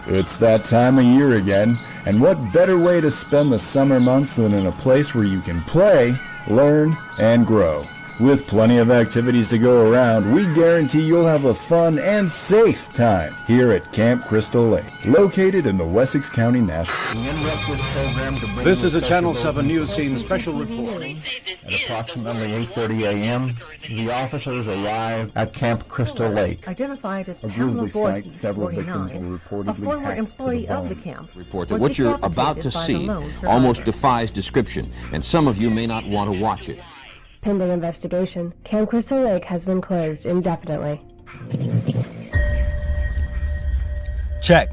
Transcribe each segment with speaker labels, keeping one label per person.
Speaker 1: It's that time of year again, and what better way to spend the summer months than in a place where you can play, learn, and grow. With plenty of activities to go around, we guarantee you'll have a fun and safe time here at Camp Crystal Lake, located in the Wessex County National.
Speaker 2: This is a Channel 7 News Scene special report.
Speaker 3: At approximately 8:30 a.m., the officers arrived at Camp Crystal Lake.
Speaker 4: Identified as Pamela Voorhees, 49, a former employee of the camp.
Speaker 5: Report that what you're about to see almost defies description, and some of you may not want to watch it.
Speaker 6: Pending investigation, Camp Crystal Lake has been closed indefinitely.
Speaker 7: Check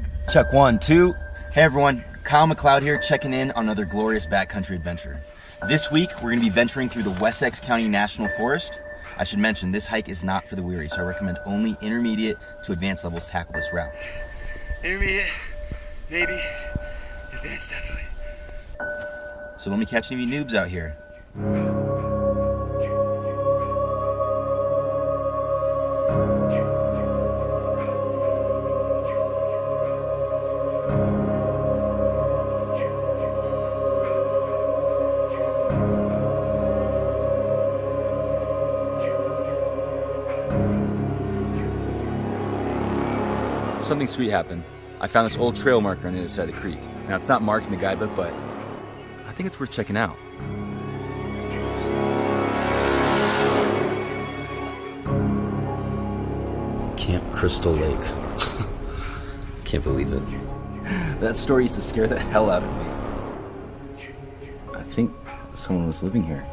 Speaker 7: 1, 2. Hey everyone, Kyle McLeod here, checking in on another glorious backcountry adventure. This week, we're going to be venturing through the Wessex County National Forest. I should mention, this hike is not for the weary, so I recommend only intermediate to advanced levels tackle this route.
Speaker 8: Intermediate, maybe, advanced definitely.
Speaker 7: So let me catch any of you noobs out here. Something sweet happened. I found this old trail marker on the other side of the creek. Now, it's not marked in the guidebook, but I think it's worth checking out.
Speaker 9: Camp Crystal Lake. Can't believe it.
Speaker 7: That story used to scare the hell out of me.
Speaker 9: I think someone was living here.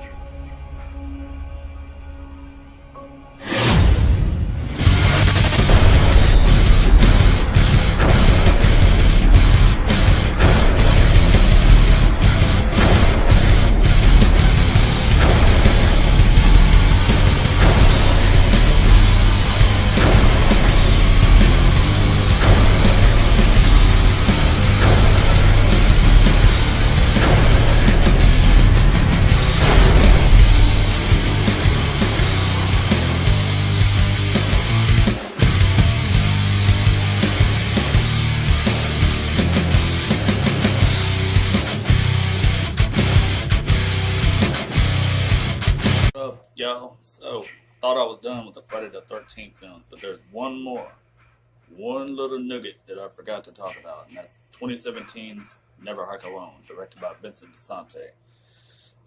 Speaker 10: Y'all, so thought I was done with the Friday the 13th film, but there's one little nugget that I forgot to talk about, and that's 2017's Never Hike Alone, directed by Vincent DiSante.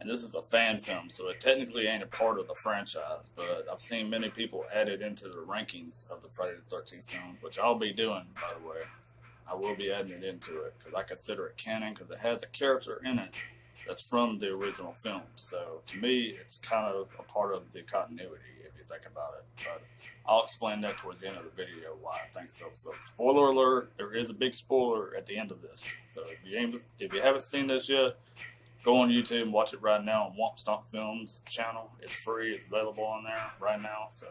Speaker 10: And this is a fan film, so it technically ain't a part of the franchise, but I've seen many people add it into the rankings of the Friday the 13th film, which I'll be doing, by the way. I will be adding it into it, because I consider it canon, because it has a character in it that's from the original film. So to me, it's kind of a part of the continuity, if you think about it. But I'll explain that towards the end of the video why I think so. So spoiler alert, there is a big spoiler at the end of this. So if you haven't seen this yet, go on YouTube and watch it right now on Womp Stomp Films channel. It's free, it's available on there right now. So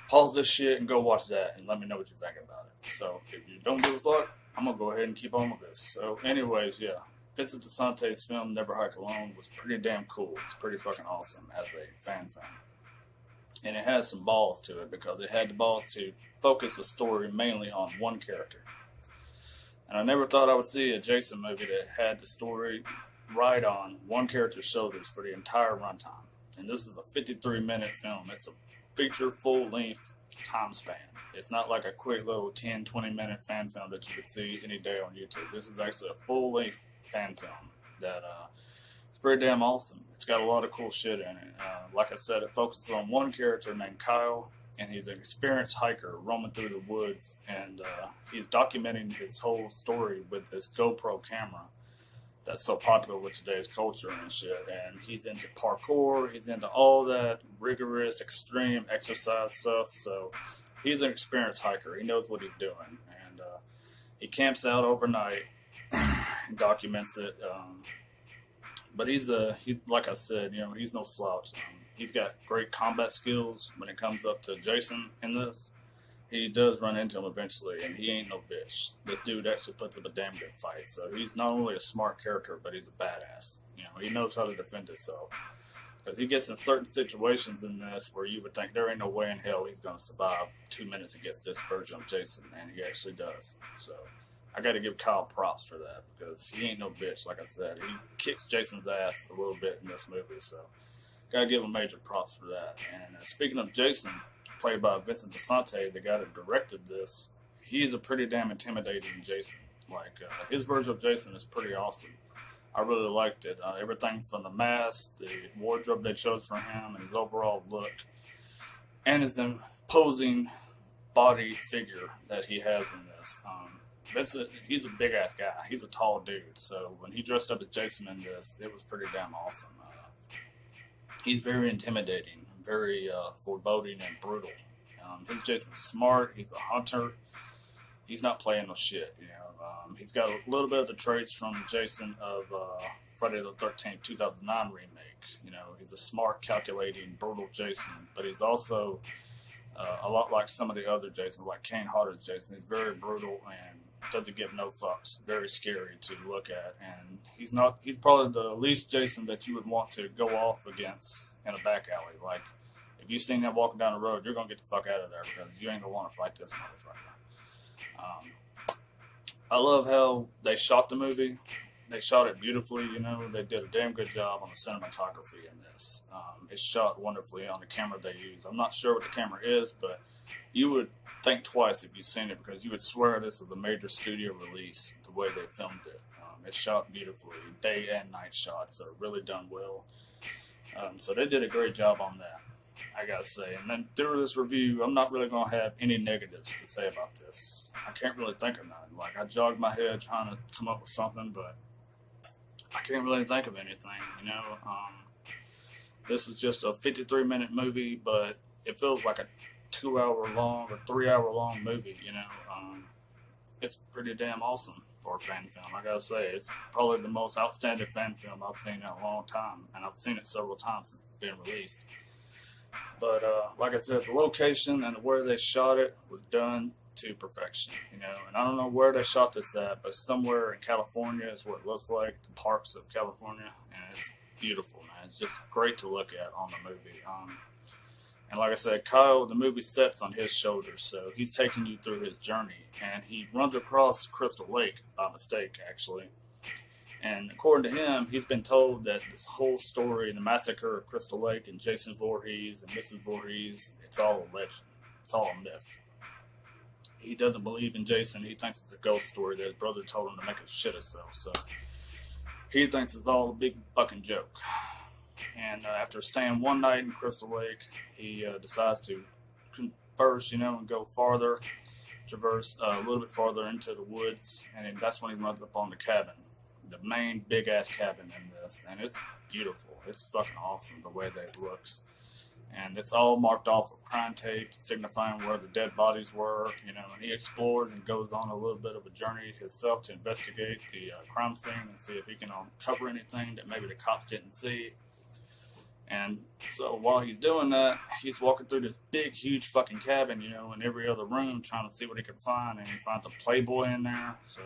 Speaker 10: pause this shit and go watch that and let me know what you think about it. So if you don't give a fuck, I'm gonna go ahead and keep on with this. So anyways, yeah. Vincent DiSante's film, Never Hike Alone, was pretty damn cool. It's pretty fucking awesome as a fan film. And it has some balls to it because it had the balls to focus the story mainly on one character. And I never thought I would see a Jason movie that had the story right on one character's shoulders for the entire runtime. And this is a 53-minute film. It's a feature full-length time span. It's not like a quick little 10, 20-minute fan film that you could see any day on YouTube. This is actually a full-length fan film that it's pretty damn awesome. It's got a lot of cool shit in it. Like I said, it focuses on one character named Kyle, and he's an experienced hiker roaming through the woods, and he's documenting his whole story with this GoPro camera that's so popular with today's culture and shit. And he's into parkour, he's into all that rigorous, extreme exercise stuff. So he's an experienced hiker. He knows what he's doing, and he camps out overnight. Documents it, but he's like I said, he's no slouch. He's got great combat skills when it comes up to Jason in this. He does run into him eventually, and he ain't no bitch. This dude actually puts up a damn good fight. So he's not only a smart character, but he's a badass. He knows how to defend himself. Because he gets in certain situations in this where you would think there ain't no way in hell he's going to survive 2 minutes against this version of Jason, and he actually does. So I got to give Kyle props for that, because he ain't no bitch, like I said. He kicks Jason's ass a little bit in this movie, so got to give him major props for that. And speaking of Jason, played by Vincent DeSante, the guy that directed this, he's a pretty damn intimidating Jason. Like, his version of Jason is pretty awesome. I really liked it. Everything from the mask, the wardrobe they chose for him, and his overall look, and his imposing body figure that he has in this. He's a big ass guy. He's a tall dude. So when he dressed up as Jason in this, it was pretty damn awesome. He's very intimidating, very foreboding and brutal. His Jason's smart. He's a hunter. He's not playing no shit, you know. He's got a little bit of the traits from Jason of Friday the 13th, 2009 remake. You know, he's a smart, calculating, brutal Jason, but he's also a lot like some of the other Jasons, like Kane Hodder's Jason. He's very brutal and doesn't give no fucks. Very scary to look at, and he's probably the least Jason that you would want to go off against in a back alley. Like, if you seen him walking down the road, you're gonna get the fuck out of there, because you ain't gonna want to fight this motherfucker. I love how they shot the movie. They shot it beautifully, you know. They did a damn good job on the cinematography in this. It's shot wonderfully on the camera they use. I'm not sure what the camera is, but you would think twice if you've seen it, because you would swear this is a major studio release, the way they filmed it. It's shot beautifully. Day and night shots are really done well. So they did a great job on that, I gotta say. And then through this review, I'm not really gonna have any negatives to say about this. I can't really think of none. Like, I jogged my head trying to come up with something, but I can't really think of anything, you know. This was just a 53-minute movie, but it feels like a 2-hour-long or 3-hour-long movie, you know. It's pretty damn awesome for a fan film, I gotta say. It's probably the most outstanding fan film I've seen in a long time, and I've seen it several times since it's been released. But like I said, the location and where they shot it was done to perfection, you know. And I don't know where they shot this at, but somewhere in California is what it looks like, the parks of California, and it's beautiful, man. It's just great to look at on the movie. And like I said, Kyle, the movie sets on his shoulders, so he's taking you through his journey, and he runs across Crystal Lake by mistake, actually. And according to him, he's been told that this whole story, the massacre of Crystal Lake and Jason Voorhees and Mrs. Voorhees, it's all a legend. It's all a myth. He doesn't believe in Jason. He thinks it's a ghost story that his brother told him to make a shit himself. So he thinks it's all a big fucking joke. And after staying one night in Crystal Lake, he decides to converse, you know, and go farther, traverse a little bit farther into the woods. And that's when he runs up on the cabin. The main big ass cabin in this, and it's beautiful. It's fucking awesome the way that it looks, and it's all marked off with crime tape, signifying where the dead bodies were. You know, and he explores and goes on a little bit of a journey himself to investigate the crime scene and see if he can uncover anything that maybe the cops didn't see. And so while he's doing that, he's walking through this big, huge fucking cabin, you know, in every other room, trying to see what he can find, and he finds a Playboy in there. So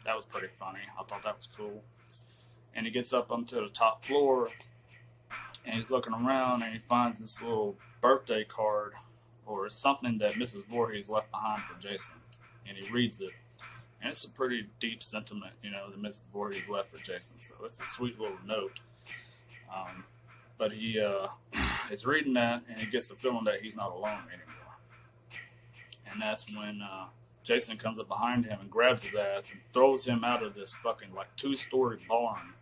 Speaker 10: that was pretty funny. I thought that was cool. And he gets up onto the top floor, and he's looking around, and he finds this little birthday card or something that Mrs. Voorhees left behind for Jason. And he reads it. And it's a pretty deep sentiment, you know, that Mrs. Voorhees left for Jason. So it's a sweet little note. But he is reading that, and he gets the feeling that he's not alone anymore. And that's when Jason comes up behind him and grabs his ass and throws him out of this fucking like 2-story barn.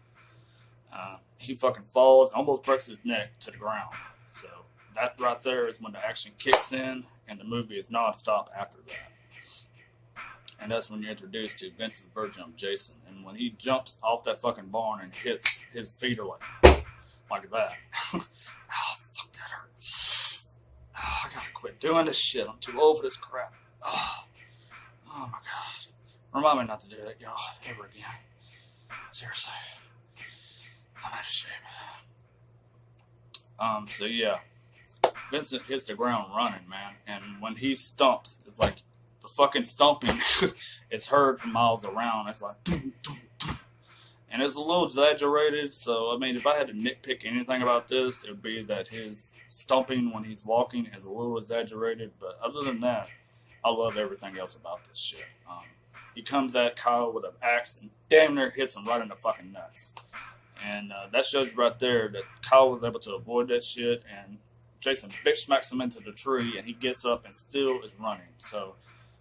Speaker 10: He fucking falls, almost breaks his neck to the ground. So that right there is when the action kicks in, and the movie is nonstop after that. And that's when you're introduced to Vince's version of Jason. And when he jumps off that fucking barn and hits, his feet are like that. Oh, fuck, that hurt. Oh, I gotta quit doing this shit. I'm too old for this crap. Oh my god. Remind me not to do that, y'all, ever again. Seriously. I'm out of shape. So yeah. Vincent hits the ground running, man. And when he stumps, it's like the fucking stomping is heard from miles around. It's like, dum, dum, dum. And it's a little exaggerated, so, I mean, if I had to nitpick anything about this, it would be that his stomping when he's walking is a little exaggerated, but other than that, I love everything else about this shit. He comes at Kyle with an axe and damn near hits him right in the fucking nuts. And that shows you right there that Kyle was able to avoid that shit, and Jason bitch smacks him into the tree, and he gets up and still is running. So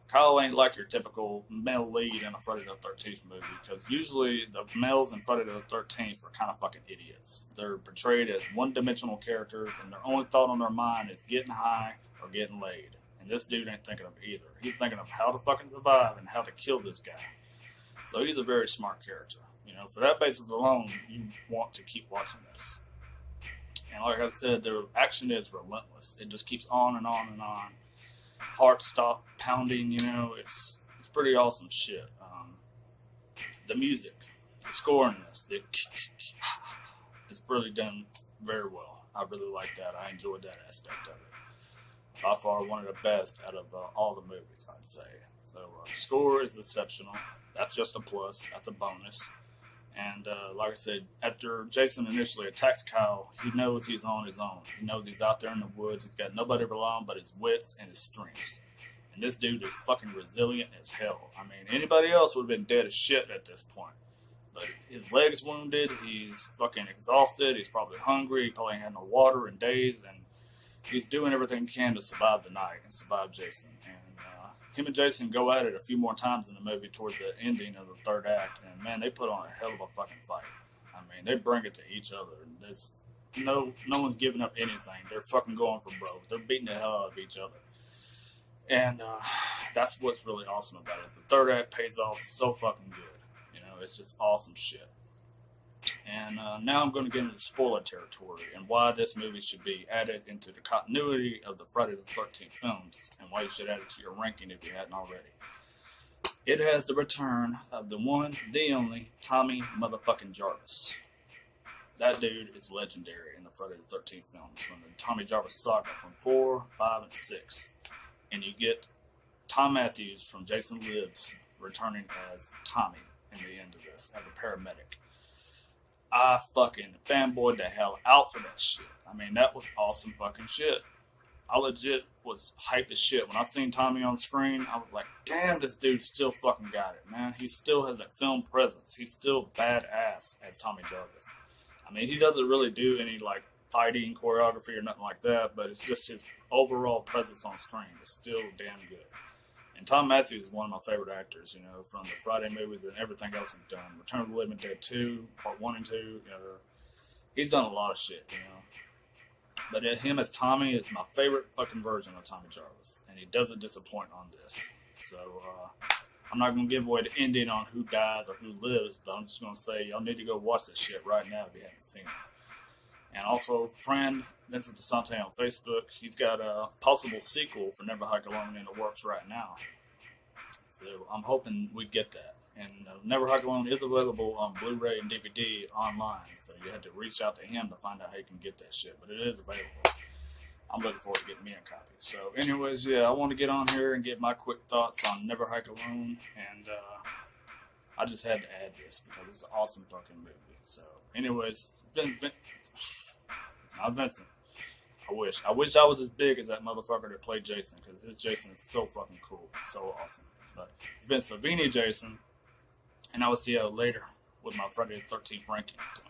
Speaker 10: Kyle ain't like your typical male lead in a Friday the 13th movie, because usually the males in Friday the 13th are kind of fucking idiots. They're portrayed as one-dimensional characters, and their only thought on their mind is getting high or getting laid. And this dude ain't thinking of either. He's thinking of how to fucking survive and how to kill this guy. So he's a very smart character. You know, for that basis alone, you want to keep watching this. And like I said, their action is relentless. It just keeps on and on and on. Heart stop pounding, you know, it's pretty awesome shit. The music, the score in this, it's really done very well. I really like that. I enjoyed that aspect of it. By far one of the best out of all the movies, I'd say. So the score is exceptional. That's just a plus. That's a bonus. And like I said, after Jason initially attacks Kyle, he knows he's on his own. He knows he's out there in the woods. He's got nobody to rely on but his wits and his strengths. And this dude is fucking resilient as hell. I mean, anybody else would have been dead as shit at this point. But his leg's wounded. He's fucking exhausted. He's probably hungry. He probably ain't had no water in days. And he's doing everything he can to survive the night and survive Jason. And him and Jason go at it a few more times in the movie toward the ending of the third act. And, man, they put on a hell of a fucking fight. I mean, they bring it to each other. There's no one's giving up anything. They're fucking going for broke. They're beating the hell out of each other. And that's what's really awesome about it. The third act pays off so fucking good. You know, it's just awesome shit. And now I'm going to get into spoiler territory and why this movie should be added into the continuity of the Friday the 13th films and why you should add it to your ranking if you hadn't already. It has the return of the one, the only, Tommy motherfucking Jarvis. That dude is legendary in the Friday the 13th films from the Tommy Jarvis saga from 4, 5, and 6. And you get Tom Matthews from Jason Lives returning as Tommy in the end of this as a paramedic. I fucking fanboyed the hell out for that shit. I mean, that was awesome fucking shit. I legit was hyped as shit. When I seen Tommy on screen, I was like, damn, this dude still fucking got it, man. He still has that film presence. He's still badass as Tommy Jarvis. I mean, he doesn't really do any, like, fighting choreography or nothing like that, but it's just his overall presence on screen is still damn good. And Tom Matthews is one of my favorite actors, you know, from the Friday movies and everything else he's done. Return of the Living Dead 2, Part 1 and 2, you know, he's done a lot of shit, you know. But him as Tommy is my favorite fucking version of Tommy Jarvis, and he doesn't disappoint on this. So, I'm not going to give away the ending on who dies or who lives, but I'm just going to say y'all need to go watch this shit right now if you haven't seen it. And also, friend Vincent DeSante on Facebook, he's got a possible sequel for Never Hike Alone in the works right now. So I'm hoping we get that. And Never Hike Alone is available on Blu-ray and DVD online, so you have to reach out to him to find out how you can get that shit. But it is available. I'm looking forward to getting me a copy. So anyways, yeah, I want to get on here and get my quick thoughts on Never Hike Alone. And I just had to add this because it's an awesome fucking movie. So anyways, it's not Vincent. I wish I was as big as that motherfucker that played Jason, because his Jason is so fucking cool. It's so awesome. But it's been Savini Jason, and I will see you later with my Friday the 13th rankings.